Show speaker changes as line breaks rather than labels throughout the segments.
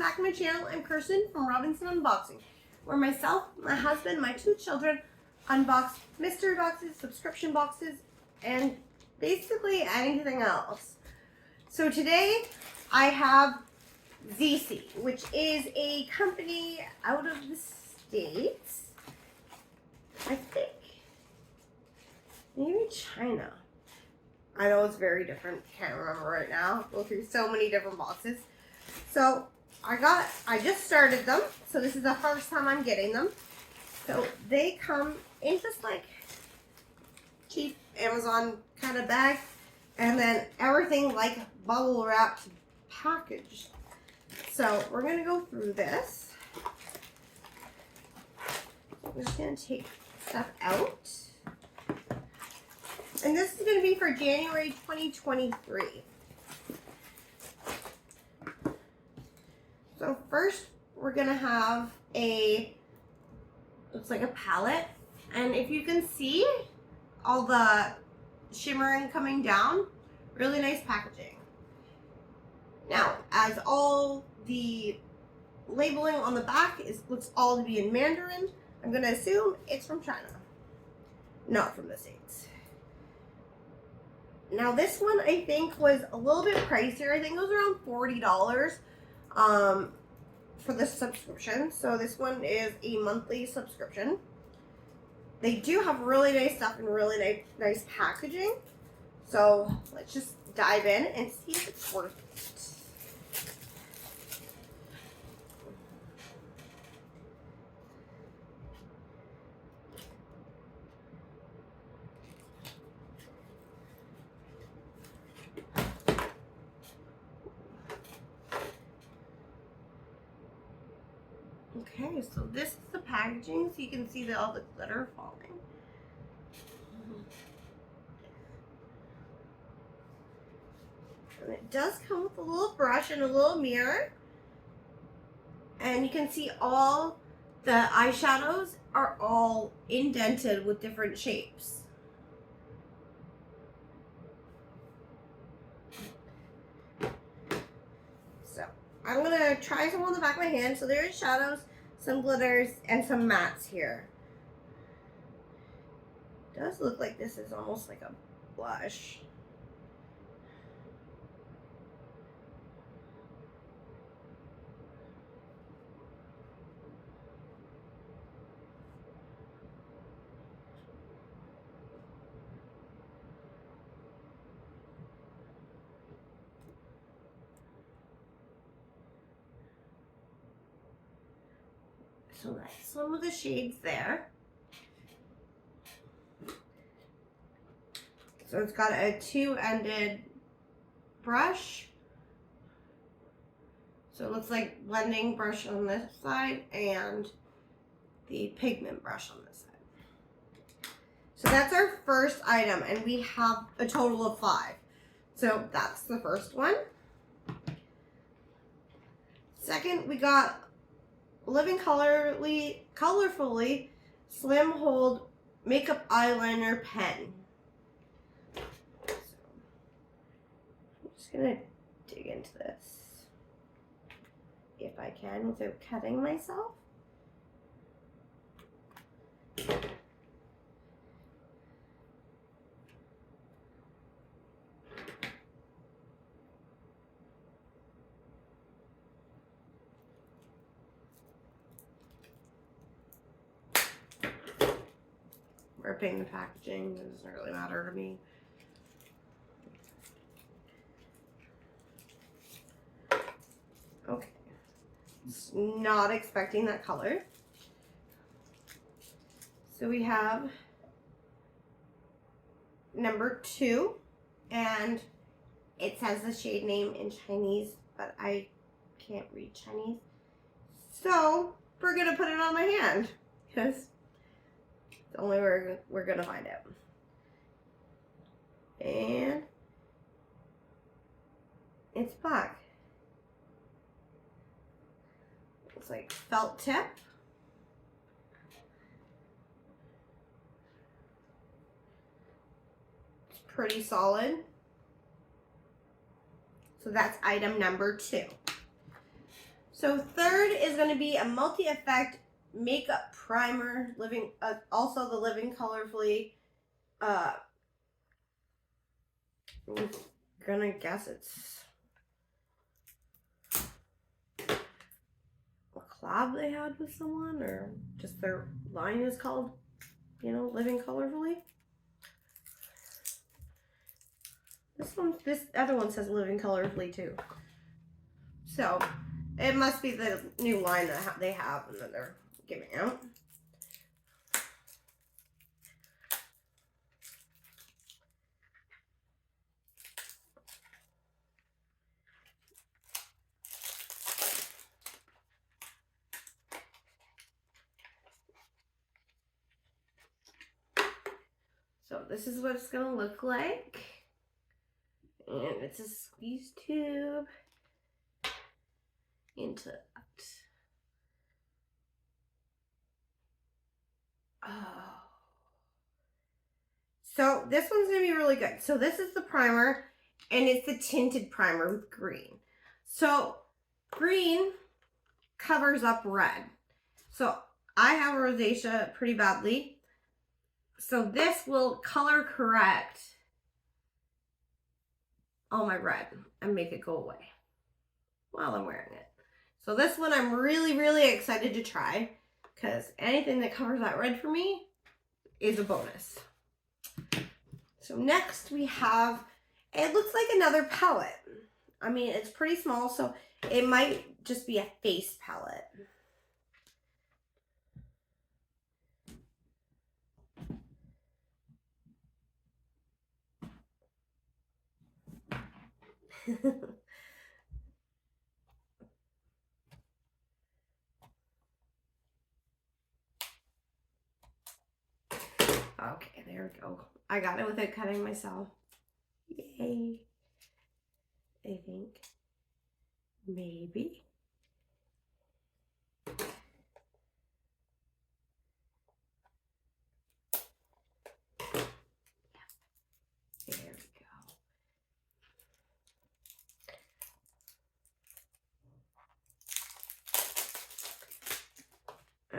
back to my channel. I'm Kirsten from Robinson Unboxing, where myself, my husband, my 2 children unbox mystery boxes, subscription boxes, and basically anything else. So today I have Zeesea, which is a company out of the States. I think maybe China. I know it's very different. Can't remember right now. Go through so many different boxes. So I just started them. So this is the first time I'm getting them. So they come in just like cheap Amazon kind of bag, and then everything like bubble wrapped packaged. So we're gonna go through this. I'm just gonna take stuff out. And this is going to be for January 2023. So first we're going to have looks like a palette. And if you can see all the shimmering coming down, really nice packaging. Now, as all the labeling on the back looks all to be in Mandarin, I'm going to assume it's from China, not from the States. Now this one I think was a little bit pricier. I think it was around $40 for the subscription. So this one is a monthly subscription. They do have really nice stuff and really nice packaging. So let's just dive in and see if it's worth it. Okay, so this is the packaging, so you can see all the glitter falling. And it does come with a little brush and a little mirror. And you can see all the eyeshadows are all indented with different shapes. So I'm gonna try some on the back of my hand. So there's shadows, some glitters, and some mattes here. It does look like this is almost like a blush. So that's some of the shades there. So it's got a 2-ended brush. So it looks like blending brush on this side and the pigment brush on this side. So that's our first item, and we have a total of 5. So that's the first one. Second, we got Living Colorfully Slim Hold Makeup Eyeliner Pen. So, I'm just gonna dig into this if I can without cutting myself. Ripping the packaging doesn't really matter to me. Okay, not expecting that color. So we have number 2, and it says the shade name in Chinese, but I can't read Chinese. So we're gonna put it on my hand because the only way we're gonna find out. And it's black. It's like felt tip. It's pretty solid. So that's item number 2. So third is going to be a multi-effect makeup primer, also the Living Colorfully. I'm gonna guess it's a collab they had with someone, or just their line is called, Living Colorfully. This other one says Living Colorfully too. So it must be the new line that they have and that they're giving out. So this is what it's going to look like. And it's a squeeze tube into that. Oh. So this one's going to be really good. So this is the primer, and it's the tinted primer with green. So green covers up red. So I have rosacea pretty badly. So this will color correct all my red and make it go away while I'm wearing it. So this one I'm really, really excited to try, because anything that covers that red for me is a bonus. So next we have, it looks like another palette. I mean, it's pretty small, so it might just be a face palette. Okay, there we go. I got it without cutting myself. Yay. I think. Maybe. There we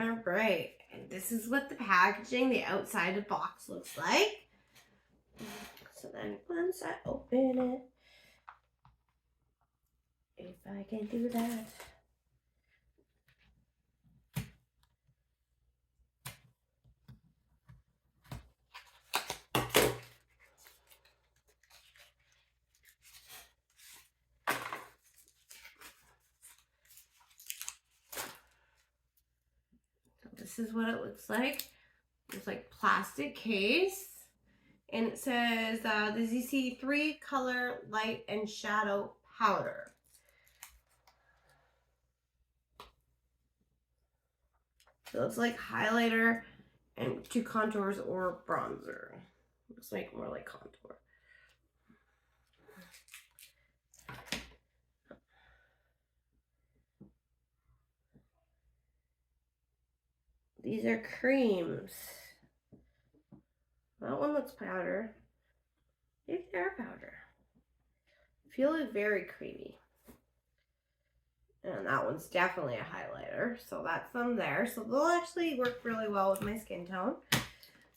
go. All right. And this is what the packaging, the outside of the box looks like. So then once I open it, if I can do that. So this is what it looks like. It's like plastic case. And it says the Zeesea 3 color light and shadow powder. So it's like highlighter and 2 contours or bronzer. Looks like more like contour. These are creams. That one looks powder. Maybe they're powder. Feel like very creamy. And that one's definitely a highlighter. So that's them there. So they'll actually work really well with my skin tone.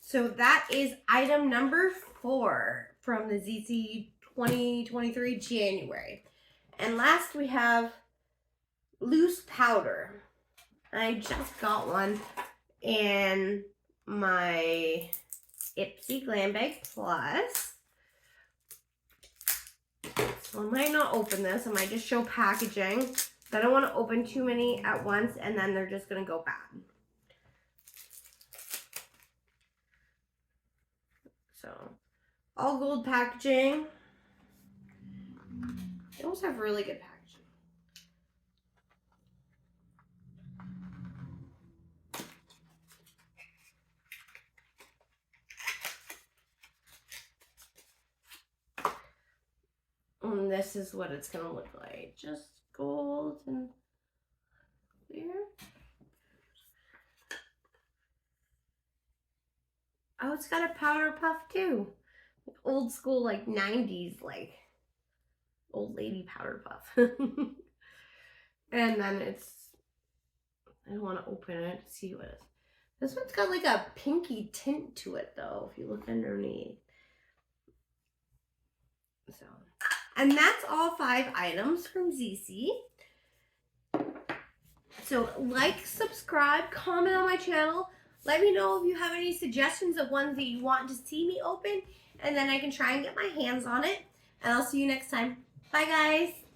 So that is item number 4 from the Zeesea 2023 January. And last we have loose powder. I just got one in my Ipsy Glam Bag Plus. So I might not open this. I might just show packaging. I don't want to open too many at once and then they're just going to go bad. So, all gold packaging. They always have really good packaging. And this is what it's going to look like. Just gold and clear. Oh, it's got a powder puff too. Old school, like 90s, like old lady powder puff. And then I don't want to open it to see what it is. This one's got like a pinky tint to it though, if you look underneath. So, and that's all 5 items from Zeesea. So like, subscribe, comment on my channel. Let me know if you have any suggestions of ones that you want to see me open, and then I can try and get my hands on it. And I'll see you next time. Bye guys.